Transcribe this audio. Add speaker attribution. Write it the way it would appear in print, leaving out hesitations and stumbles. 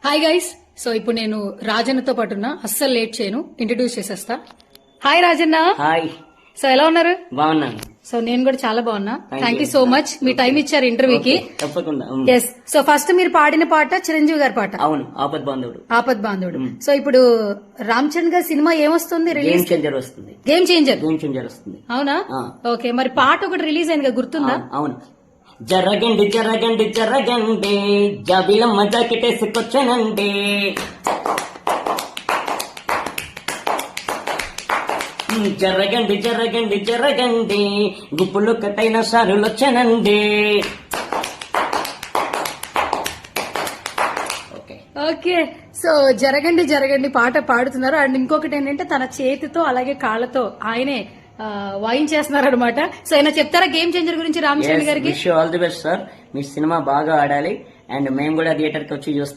Speaker 1: Hi guys. So ఇప్పుడు నేను రాజన్నతో పాటు ఉన్నా, అస్సలు లేట్ చేయను, ఇంట్రడ్యూస్ చేసేస్తా. హాయ్ రాజన్న.
Speaker 2: హాయ్,
Speaker 1: సో ఎలా ఉన్నారు?
Speaker 2: బాగున్నాను.
Speaker 1: సో నేను కూడా చాలా బాగున్నా. Thank you so much, me time ఇచ్చారు ఇంటర్వ్యూకి.
Speaker 2: తప్పకుండా.
Speaker 1: ఎస్. సో ఫస్ట్ మీరు పాడిన పాట చిరంజీవి గారి పాట.
Speaker 2: అవును, ఆపద్ బాంధవుడు.
Speaker 1: ఆపద్ బాంధవుడు. సో ఇప్పుడు రామ్ చరణ్ గారి సినిమా ఏమొస్తుంది
Speaker 2: గేమ్
Speaker 1: రిలీజ్?
Speaker 2: చేంజర్ వస్తుంది.
Speaker 1: Game changer.
Speaker 2: గేమ్ చేంజర్ వస్తుంది.
Speaker 1: అవునా?
Speaker 2: ఆ.
Speaker 1: ఓకే, మరి పాట ఒకటి రిలీజ్ అయింది కదా, గుర్తుందా?
Speaker 2: అవును. జరగండి జరగండి జరగండి, జాబిలమ్మ జాకెటేసుకొచ్చనండి. జరగండి జరగండి జరగండి, గుప్పులు కట్టైన సారులు వచ్చానండి.
Speaker 1: ఓకే. సో జరగండి జరగండి పాట పాడుతున్నారు. అండ్ ఇంకొకటి ఏంటంటే తన చేతితో అలాగే కాళ్ళతో ఆయనే వాయించేస్తున్నారు అనమాట. సో ఆయన చెప్తారా గేమ్ చేంజర్ గురించి రామ్ చరణ్ గారికి?
Speaker 2: Wish all the best sir. Me cinema బాగా ఆడాలి, అండ్ మేము కూడా థియేటర్ కి వచ్చి చూస్తాం.